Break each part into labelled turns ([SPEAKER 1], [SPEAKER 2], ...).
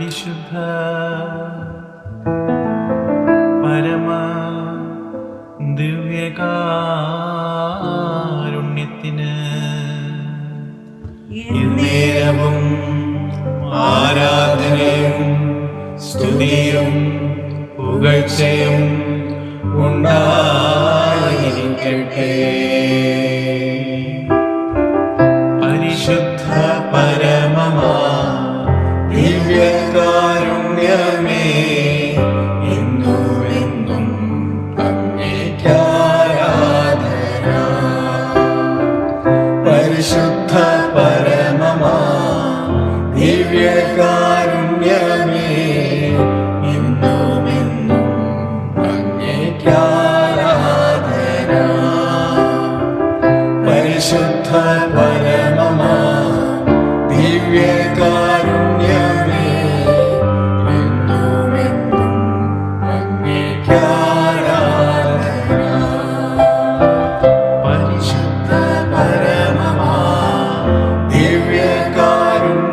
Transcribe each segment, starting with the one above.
[SPEAKER 1] പരിശുദ്ധ പരമ ദിവ്യകാരുണ്യത്തിന് എന്നേരവും ആരാധനയും സ്തുതിയും പുകഴ്ചയും ഉണ്ടായിരിക്കട്ടെ. പരിശുദ്ധ പരമമാ ദിവ്യകാരുണ്യമേ, എന്നുമെന്നും അങ്ങേയ്ക്കാരാധന. പരിശുദ്ധ പരമമാ ദിവ്യകാരുണ്യമേ, എന്നുമെന്നും അങ്ങേയ്ക്കാരാധന. പരിശുദ്ധ പരമമാ ദിവ്യകാരുണ്യമേ, എന്നുമെന്നും അങ്ങേയ്ക്കാരാധന. പരിശുദ്ധ പരമമാ ദിവ്യകാരുണ്യമേ,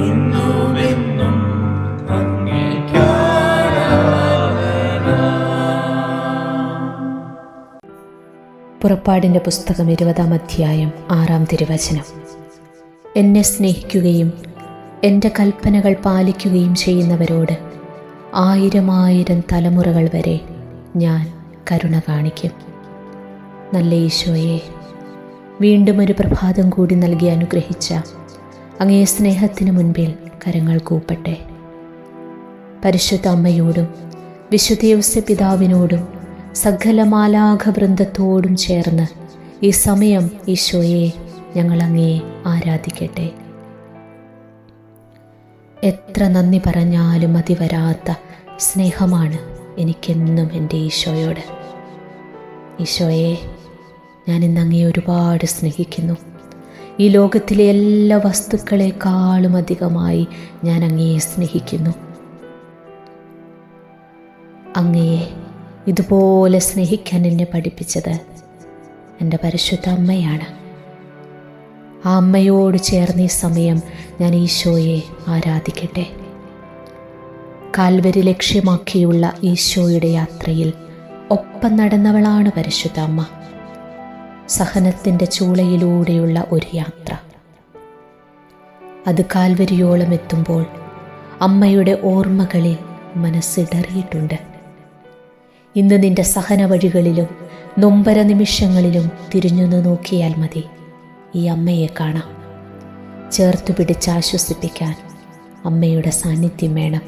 [SPEAKER 1] എന്നുമെന്നും അങ്ങേയ്ക്കാരാധന.
[SPEAKER 2] പുറപ്പാടിൻ്റെ പുസ്തകം 20-ാം അധ്യായം 6-ാം തിരുവചനം. എന്നെ സ്നേഹിക്കുകയും എൻ്റെ കൽപ്പനകൾ പാലിക്കുകയും ചെയ്യുന്നവരോട് 1000 തലമുറകൾ വരെ ഞാൻ കരുണ കാണിക്കും. നല്ല ഈശോയെ, വീണ്ടും ഒരു പ്രഭാതം കൂടി നൽകി അനുഗ്രഹിച്ച അങ്ങേ സ്നേഹത്തിന് മുൻപിൽ കരങ്ങൾ കൂപ്പട്ടെ. പരിശുദ്ധ അമ്മയോടും വിശുദ്ധ യൗസേ പിതാവിനോടും സകല മാലാഖ വൃന്ദത്തോടും ചേർന്ന് ഈ സമയം ഈശോയെ ഞങ്ങൾ അങ്ങയെ ആരാധിക്കട്ടെ. എത്ര നന്ദി പറഞ്ഞാലും മതി വരാത്ത സ്നേഹമാണ് എനിക്കെന്നും എൻ്റെ ഈശോയോട്. ഈശോയെ, ഞാൻ ഇന്ന് അങ്ങയെ ഒരുപാട് സ്നേഹിക്കുന്നു. ഈ ലോകത്തിലെ എല്ലാ വസ്തുക്കളെക്കാളും അധികമായി ഞാൻ അങ്ങയെ സ്നേഹിക്കുന്നു. അങ്ങയെ ഇതുപോലെ സ്നേഹിക്കാൻ എന്നെ പഠിപ്പിച്ചത് എൻ്റെ പരിശുദ്ധ അമ്മയാണ്. ആ അമ്മയോട് ചേർന്ന് ഈ സമയം ഞാൻ ഈശോയെ ആരാധിക്കട്ടെ. കാൽവരി ലക്ഷ്യമാക്കിയുള്ള ഈശോയുടെ യാത്രയിൽ ഒപ്പം നടന്നവളാണ് പരിശുദ്ധ അമ്മ. സഹനത്തിൻ്റെ ചൂളയിലൂടെയുള്ള ഒരു യാത്ര. അത് കാൽവരിയോളം എത്തുമ്പോൾ അമ്മയുടെ ഓർമ്മകളിൽ മനസ്സിടറിയിട്ടുണ്ട്. ഇന്ന് നിന്റെ സഹന വഴികളിലും നൊമ്പര നിമിഷങ്ങളിലും തിരിഞ്ഞു നോക്കിയാൽ മതി, ഈ അമ്മയെ കാണാം. ചേർത്തു പിടിച്ച് ആശ്വസിപ്പിക്കാൻ അമ്മയുടെ സാന്നിധ്യം വേണം.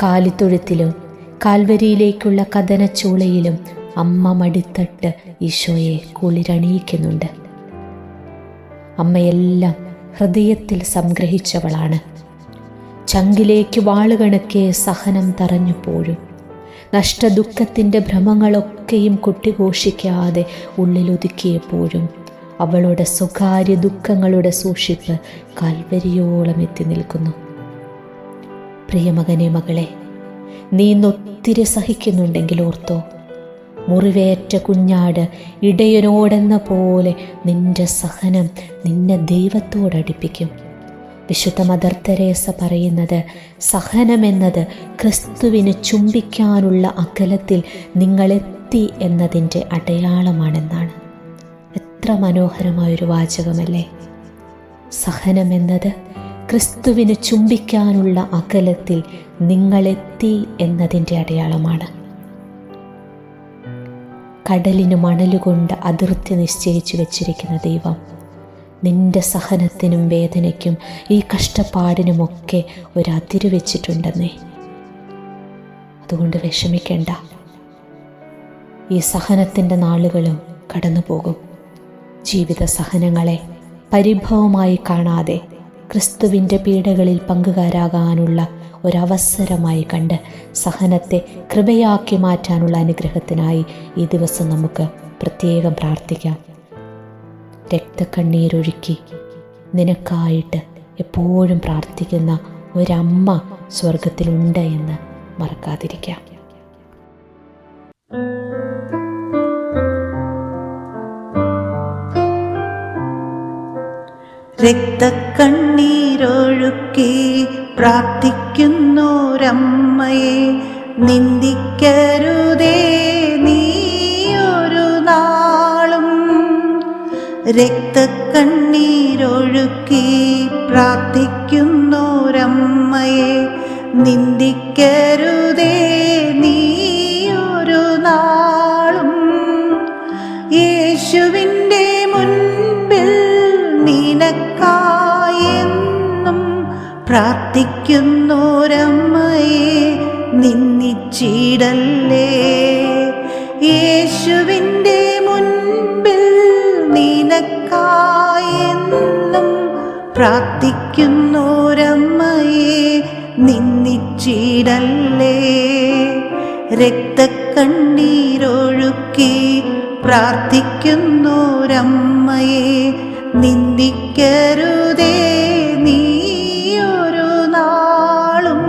[SPEAKER 2] കാലിത്തൊഴുത്തിലും കാൽവരിയിലേക്കുള്ള കഥനച്ചൂളയിലും അമ്മ മടിത്തട്ട് ഈശോയെ കുളിരണിയിക്കുന്നുണ്ട്. അമ്മയെല്ലാം ഹൃദയത്തിൽ സംഗ്രഹിച്ചവളാണ്. ചങ്കിലേക്ക് വാളുകണക്കെ സഹനം തറഞ്ഞുപോഴും നഷ്ടദുഃഖത്തിൻ്റെ ഭ്രമങ്ങളൊക്കെയും കൊട്ടിഘോഷിക്കാതെ ഉള്ളിലൊതുക്കിയപ്പോഴും അവളുടെ സ്വകാര്യ ദുഃഖങ്ങളുടെ സൂക്ഷിപ്പ് കാൽവരിയോളം എത്തി നിൽക്കുന്നു. പ്രിയമകനെ, മകളെ, നീ ഇന്നൊത്തിരി സഹിക്കുന്നുണ്ടെങ്കിൽ ഓർത്തോ, മുറിവേറ്റ കുഞ്ഞാട് ഇടയനോടെന്ന പോലെ നിന്റെ സഹനം നിന്നെ ദൈവത്തോടടുപ്പിക്കും. വിശുദ്ധ മദർ തെരേസ പറയുന്നത്, സഹനമെന്നത് ക്രിസ്തുവിന് ചുംബിക്കാനുള്ള അകലത്തിൽ നിങ്ങളെത്തി എന്നതിൻ്റെ അടയാളമാണെന്നാണ്. എത്ര മനോഹരമായൊരു വാചകമല്ലേ! സഹനമെന്നത് ക്രിസ്തുവിന് ചുംബിക്കാനുള്ള അകലത്തിൽ നിങ്ങളെത്തി എന്നതിൻ്റെ അടയാളമാണ്. കടലിന് മണലുകൊണ്ട് അതിർത്തി നിശ്ചയിച്ചു വച്ചിരിക്കുന്ന ദൈവം നിന്റെ സഹനത്തിനും വേദനയ്ക്കും ഈ കഷ്ടപ്പാടിനുമൊക്കെ ഒരതിര് വെച്ചിട്ടുണ്ടെന്നേ. അതുകൊണ്ട് വിഷമിക്കേണ്ട. ഈ സഹനത്തിൻ്റെ നാളുകളും കടന്നു പോകും. ജീവിത സഹനങ്ങളെ പരിഭവമായി കാണാതെ ക്രിസ്തുവിൻ്റെ പീഡകളിൽ പങ്കുകാരാകാനുള്ള ഒരവസരമായി കണ്ട് സഹനത്തെ കൃപയാക്കി മാറ്റാനുള്ള അനുഗ്രഹത്തിനായി ഈ ദിവസം നമുക്ക് പ്രത്യേകം പ്രാർത്ഥിക്കാം. രക്തക്കണ്ണീരൊഴുക്കി നിനക്കായിട്ട് എപ്പോഴും പ്രാർത്ഥിക്കുന്ന ഒരമ്മ സ്വർഗത്തിലുണ്ട് എന്ന് മറക്കാതിരിക്കാം.
[SPEAKER 3] രക്തക്കണ്ണീരൊഴുക്കി പ്രാർത്ഥിക്കുന്നോരമ്മയെ നിന്ദിക്കരുതേ നീയൊരു നാളും. രക്തക്കണ്ണീരൊഴുക്കി പ്രാർത്ഥിക്കുന്നോരമ്മയെ നിന്ദിക്കരുതേ നീയൊരു നാളും. യേശുവിൻ്റെ മുൻപിൽ നിനക്കായെന്നും പ്രാർത്ഥിക്കുന്നോരമ്മയെ നിന്ദിച്ചിടല്ലേ. യേശുവിൻ്റെ മുൻപിൽ നിനക്കായെന്നും പ്രാർത്ഥിക്കുന്നോരമ്മയെ നിന്ദിച്ചിടല്ലേ. രക്തക്കണ്ണീരൊഴുക്കി പ്രാർത്ഥിക്കുന്നോരമ്മയെ നിന്ദിക്കരുതേ നീയൊരു നാളും.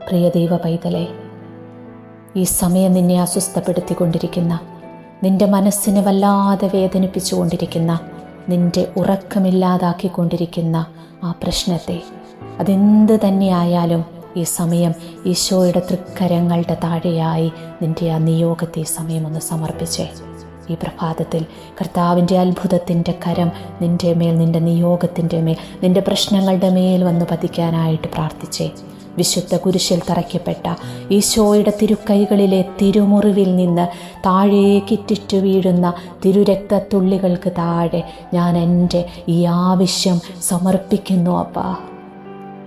[SPEAKER 2] പ്രിയ ദൈവ പൈതലേ, ഈ സമയം നിന്നെ അസ്വസ്ഥപ്പെടുത്തിക്കൊണ്ടിരിക്കുന്ന, നിന്റെ മനസ്സിനെ വല്ലാതെ വേദനിപ്പിച്ചുകൊണ്ടിരിക്കുന്ന, നിന്റെ ഉറക്കമില്ലാതാക്കിക്കൊണ്ടിരിക്കുന്ന ആ പ്രശ്നത്തെ, അതെന്ത് തന്നെയായാലും ഈ സമയം ഈശോയുടെ തൃക്കരങ്ങളുടെ താഴെയായി നിന്റെ ആ നിയോഗത്തെ സമയം ഒന്ന് സമർപ്പിച്ചേ. ഈ പ്രഭാതത്തിൽ കർത്താവിൻ്റെ അത്ഭുതത്തിൻ്റെ കരം നിൻ്റെ മേൽ, നിൻ്റെ നിയോഗത്തിൻ്റെ മേൽ, നിൻ്റെ പ്രശ്നങ്ങളുടെ മേൽ വന്ന് പതിക്കാനായിട്ട് പ്രാർത്ഥിച്ചേ. വിശുദ്ധ കുരിശിൽ തറയ്ക്കപ്പെട്ട ഈശോയുടെ തിരുക്കൈകളിലെ തിരുമുറിവിൽ നിന്ന് താഴേക്കിറ്റിറ്റു വീഴുന്ന തിരുരക്തത്തുള്ളികൾക്ക് താഴെ ഞാൻ എൻ്റെ ഈ ആവശ്യം സമർപ്പിക്കുന്നു അപ്പാ.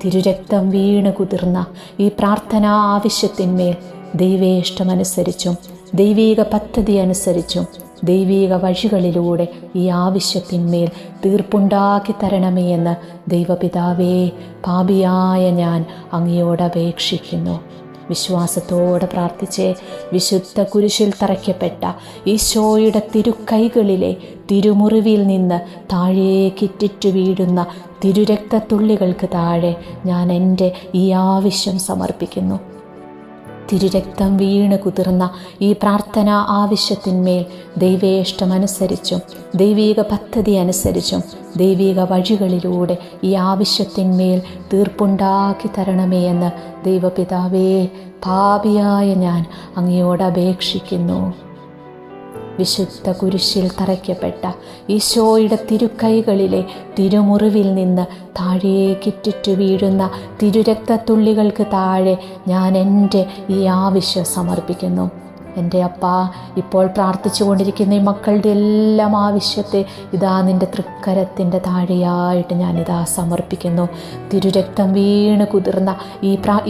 [SPEAKER 2] തിരുരക്തം വീണ് കുതിർന്ന ഈ പ്രാർത്ഥനാ ആവശ്യത്തിന്മേൽ ദൈവേഷ്ടമനുസരിച്ചും ദൈവീക പദ്ധതി അനുസരിച്ചും ദൈവീക വഴികളിലൂടെ ഈ ആവശ്യത്തിന്മേൽ തീർപ്പുണ്ടാക്കി തരണമേ എന്ന് ദൈവപിതാവേ, പാപിയായ ഞാൻ അങ്ങയോട് അപേക്ഷിക്കുന്നു. വിശ്വാസത്തോടെ പ്രാർത്ഥിച്ചേ. വിശുദ്ധ കുരിശിൽ തറയ്ക്കപ്പെട്ട ഈശോയുടെ തിരുക്കൈകളിലെ തിരുമുറിവിൽ നിന്ന് താഴേക്കിറ്റിറ്റു വീഴുന്ന തിരുരക്തത്തുള്ളികൾക്ക് താഴെ ഞാൻ എൻ്റെ ഈ ആവശ്യം സമർപ്പിക്കുന്നു. തിരുരക്തം വീണ് കുതിർന്ന ഈ പ്രാർത്ഥനാ ആവശ്യത്തിന്മേൽ ദൈവേഷ്ടമനുസരിച്ചും ദൈവീക പദ്ധതി അനുസരിച്ചും ദൈവീക വഴികളിലൂടെ ഈ ആവശ്യത്തിന്മേൽ തീർപ്പുണ്ടാക്കി തരണമേ എന്ന് ദൈവപിതാവേ, പാപിയായ ഞാൻ അങ്ങയോട് അപേക്ഷിക്കുന്നു. വിശുദ്ധ കുരിശിൽ തറയ്ക്കപ്പെട്ട ഈശോയുടെ തിരുക്കൈകളിലെ തിരുമുറിവിൽ നിന്ന് താഴേക്കിറ്റിറ്റു വീഴുന്ന തിരുരക്തത്തുള്ളികൾക്ക് താഴെ ഞാൻ എൻ്റെ ഈ ആവശ്യം സമർപ്പിക്കുന്നു. എൻ്റെ അപ്പാ, ഇപ്പോൾ പ്രാർത്ഥിച്ചു കൊണ്ടിരിക്കുന്ന ഈ മക്കളുടെ എല്ലാം ആവശ്യത്തെ ഇതാ നിൻ്റെ തൃക്കരത്തിൻ്റെ താഴെയായിട്ട് ഞാനിതാ സമർപ്പിക്കുന്നു. തിരുരക്തം വീണ് കുതിർന്ന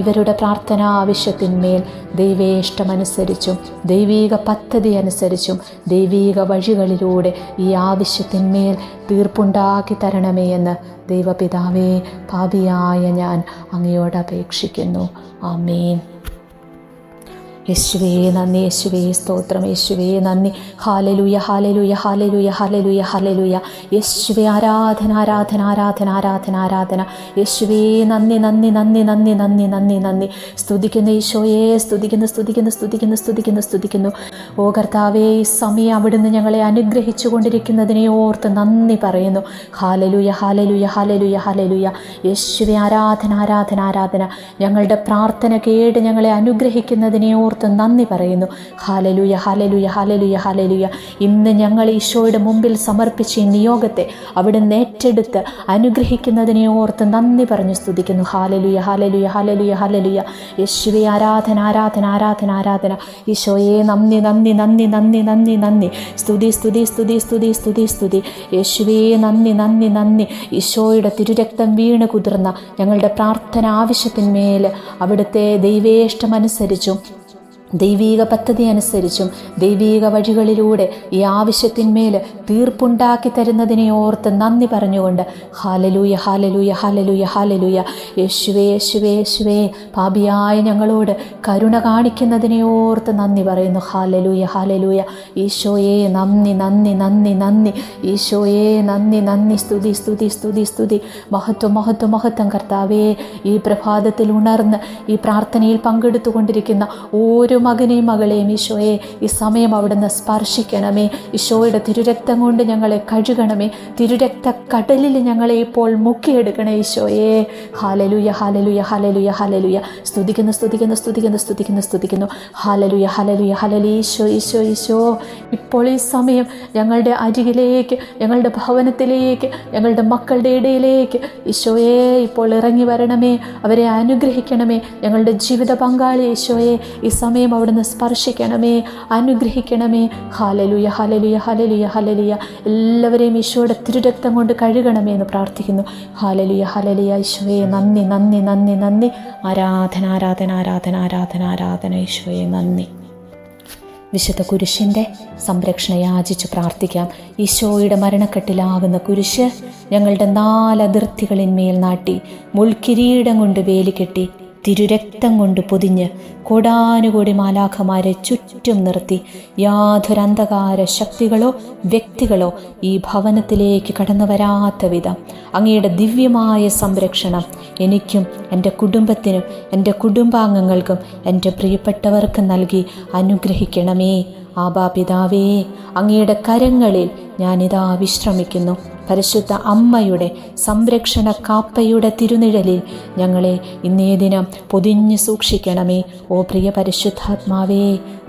[SPEAKER 2] ഇവരുടെ പ്രാർത്ഥനാ ആവശ്യത്തിന്മേൽ ദൈവേഷ്ടമനുസരിച്ചും ദൈവീക പദ്ധതി അനുസരിച്ചും ദൈവീക വഴികളിലൂടെ ഈ ആവശ്യത്തിന്മേൽ തീർപ്പുണ്ടാക്കി തരണമേ എന്ന് ദൈവപിതാവേ, പാപിയായ ഞാൻ അങ്ങയോട് അപേക്ഷിക്കുന്നു. ആമേൻ. യേശുവേ നന്ദി, യേശുവേ സ്തോത്രം, യേശുവേ നന്ദി. Hallelujah, hallelujah, hallelujah, hallelujah, hallelujah. യേശുവേ ആരാധന, ആരാധന, ആരാധന, ആരാധന, ആരാധന. യേശുവേ നന്ദി, നന്ദി, നന്ദി, നന്ദി, നന്ദി, നന്ദി, നന്ദി. സ്തുതിക്കുന്നു ഈശോയെ, സ്തുതിക്കുന്നു, സ്തുതിക്കുന്നു, സ്തുതിക്കുന്നു, സ്തുതിക്കുന്നു, സ്തുതിക്കുന്നു. ഓ കർത്താവേ, ഈ സമയം അവിടുന്ന് ഞങ്ങളെ അനുഗ്രഹിച്ചു കൊണ്ടിരിക്കുന്നതിനെ ഓർത്ത് നന്ദി പറയുന്നു. Hallelujah, hallelujah, hallelujah, hallelujah. യേശുവേ ആരാധന, ആരാധന, ആരാധന. ഞങ്ങളുടെ പ്രാർത്ഥന കേട്ട് ഞങ്ങളെ അനുഗ്രഹിക്കുന്നതിനെ ഓർത്ത് നന്ദി പറയുന്നു. Hallelujah, hallelujah, hallelujah, hallelujah. ഇന്ന് ഞങ്ങൾ ഈശോയുടെ മുമ്പിൽ സമർപ്പിച്ച ഈ നിയോഗത്തെ അവിടുന്ന് ഏറ്റെടുത്ത് അനുഗ്രഹിക്കുന്നതിനെ ഓർത്ത് നന്ദി പറഞ്ഞു സ്തുതിക്കുന്നു. Hallelujah, hallelujah, hallelujah, hallelujah. യേശുവേ ആരാധന, ആരാധന, ആരാധന, ആരാധന. ഈശോയെ നന്ദി, നന്ദി, നന്ദി, നന്ദി, നന്ദി, നന്ദി. സ്തുതി, സ്തുതി, സ്തുതി, സ്തുതി, സ്തുതി, സ്തുതി. യേശുവേ നന്ദി, നന്ദി, നന്ദി. ഈശോയുടെ തിരുരക്തം വീണ് കുതിർന്ന ഞങ്ങളുടെ പ്രാർത്ഥന ആവശ്യത്തിന്മേൽ അവിടുത്തെ ദൈവേഷ്ടമനുസരിച്ചും ദൈവീക പദ്ധതി അനുസരിച്ചും ദൈവീക വഴികളിലൂടെ ഈ ആവശ്യത്തിന്മേൽ തീർപ്പുണ്ടാക്കി തരുന്നതിനെ ഓർത്ത് നന്ദി പറഞ്ഞുകൊണ്ട് ഹാലലൂയ, ഹാലലൂയ, ഹാലലൂയ, ഹാലലൂയ. യേശുവേ, യേശുവേ, യേശുവേ, പാപിയായ ഞങ്ങളോട് കരുണ കാണിക്കുന്നതിനെ ഓർത്ത് നന്ദി പറയുന്നു. Hallelujah, hallelujah. ഈശോയെ നന്ദി, നന്ദി, നന്ദി, നന്ദി. ഈശോയെ നന്ദി, നന്ദി. സ്തുതി, സ്തുതി, സ്തുതി, സ്തുതി. മഹത്വം, മഹത്വം, മഹത്വം. കർത്താവേ, ഈ പ്രഭാതത്തിൽ ഉണർന്ന് ഈ പ്രാർത്ഥനയിൽ പങ്കെടുത്തുകൊണ്ടിരിക്കുന്ന ഓരോ മകനെയും മകളെയും ഈശോയെ ഈ സമയം അവിടുന്ന് സ്പർശിക്കണമേ. ഈശോയുടെ തിരുരക്തം കൊണ്ട് ഞങ്ങളെ കഴുകണമേ. തിരുരക്ത കടലിൽ ഞങ്ങളെ ഇപ്പോൾ മുക്കിയെടുക്കണേ ഈശോയെ. ഹല്ലേലൂയ ഹല്ലേലൂയ ഹല്ലേലൂയ ഹല്ലേലൂയ. സ്തുതിക്കുന്നു സ്തുതിക്കുന്നു സ്തുതിക്കുന്നു സ്തുതിക്കുന്നു സ്തുതിക്കുന്നു. ഹല്ലേലൂയ ഹല്ലേലൂയ ഹല്ലേലൂയ. ഈശോ ഈശോ ഈശോ ഇപ്പോൾ ഈ സമയം ഞങ്ങളുടെ അരികിലേക്ക്, ഞങ്ങളുടെ ഭവനത്തിലേക്ക്, ഞങ്ങളുടെ മക്കളുടെ ഇടയിലേക്ക് ഈശോയെ ഇപ്പോൾ ഇറങ്ങി വരണമേ. അവരെ അനുഗ്രഹിക്കണമേ. ഞങ്ങളുടെ ജീവിത പങ്കാളി ഈശോയെ ഈ സമയം അവിടുന്ന് സ്പർശിക്കണമേ, അനുഗ്രഹിക്കണമേ. ഹല്ലേലൂയ ഹല്ലേലൂയ ഹല്ലേലൂയ ഹല്ലേലൂയ. എല്ലാവരെയും ഈശോയുടെ തിരുരക്തം കൊണ്ട് കഴുകണമേ എന്ന് പ്രാർത്ഥിക്കുന്നു. Hallelujah hallelujah. ഈശോയെ നന്ദി നന്ദി നന്ദി നന്ദി. ആരാധന ആരാധന ആരാധന ആരാധന ആരാധന. ഈശോയെ നന്ദി. വിശുദ്ധ കുരിശിൻ്റെ സംരക്ഷണ യാചിച്ച് പ്രാർത്ഥിക്കാം. ഈശോയുടെ മരണക്കെട്ടിലാകുന്ന കുരിശ് ഞങ്ങളുടെ 4 അതിർത്തികളിന്മേൽ നാട്ടി, മുൾക്കിരീടം കൊണ്ട് വേലി കെട്ടി, തിരുരക്തം കൊണ്ട് പൊതിഞ്ഞ്, കോടാനുകോടി മാലാഖമാരെ ചുറ്റും നിർത്തി, യാതൊരു അന്ധകാര ശക്തികളോ വ്യക്തികളോ ഈ ഭവനത്തിലേക്ക് കടന്നു വരാത്ത വിധം അങ്ങയുടെ ദിവ്യമായ സംരക്ഷണം എനിക്കും എൻ്റെ കുടുംബത്തിനും എൻ്റെ കുടുംബാംഗങ്ങൾക്കും എൻ്റെ പ്രിയപ്പെട്ടവർക്കും നൽകി അനുഗ്രഹിക്കണമേ. ആബാ പിതാവേ, അങ്ങയുടെ കരങ്ങളിൽ ഞാനിതാ വിശ്രമിക്കുന്നു. പരിശുദ്ധ അമ്മയുടെ സംരക്ഷണ കാപ്പയുടെ തിരുനിഴലിൽ ഞങ്ങളെ ഇന്നേ ദിനം പൊതിഞ്ഞ് സൂക്ഷിക്കണമേ. ഓ പ്രിയ പരിശുദ്ധാത്മാവേ,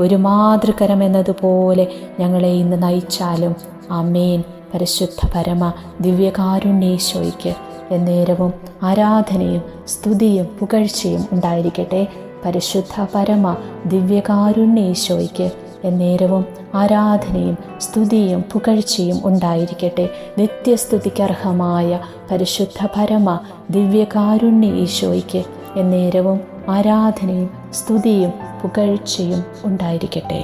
[SPEAKER 2] ഒരു മാതൃകരമെന്നതുപോലെ ഞങ്ങളെ ഇന്ന് നയിച്ചാലും. ആമേൻ. പരിശുദ്ധ പരമ ദിവ്യകാരുണ്യേശോയ്ക്ക് എന്നേരവും ആരാധനയും സ്തുതിയും പുകഴ്ചയും ഉണ്ടായിരിക്കട്ടെ. പരിശുദ്ധ പരമ ദിവ്യകാരുണ്യേശോയ്ക്ക് എന്നേരവും ആരാധനയും സ്തുതിയും പുകഴ്ചയും ഉണ്ടായിരിക്കട്ടെ. നിത്യസ്തുതിക്കർഹമായ പരിശുദ്ധ പരമ ദിവ്യകാരുണ്യ ഈശോയ്ക്ക് എന്നേരവും ആരാധനയും സ്തുതിയും പുകഴ്ചയും ഉണ്ടായിരിക്കട്ടെ.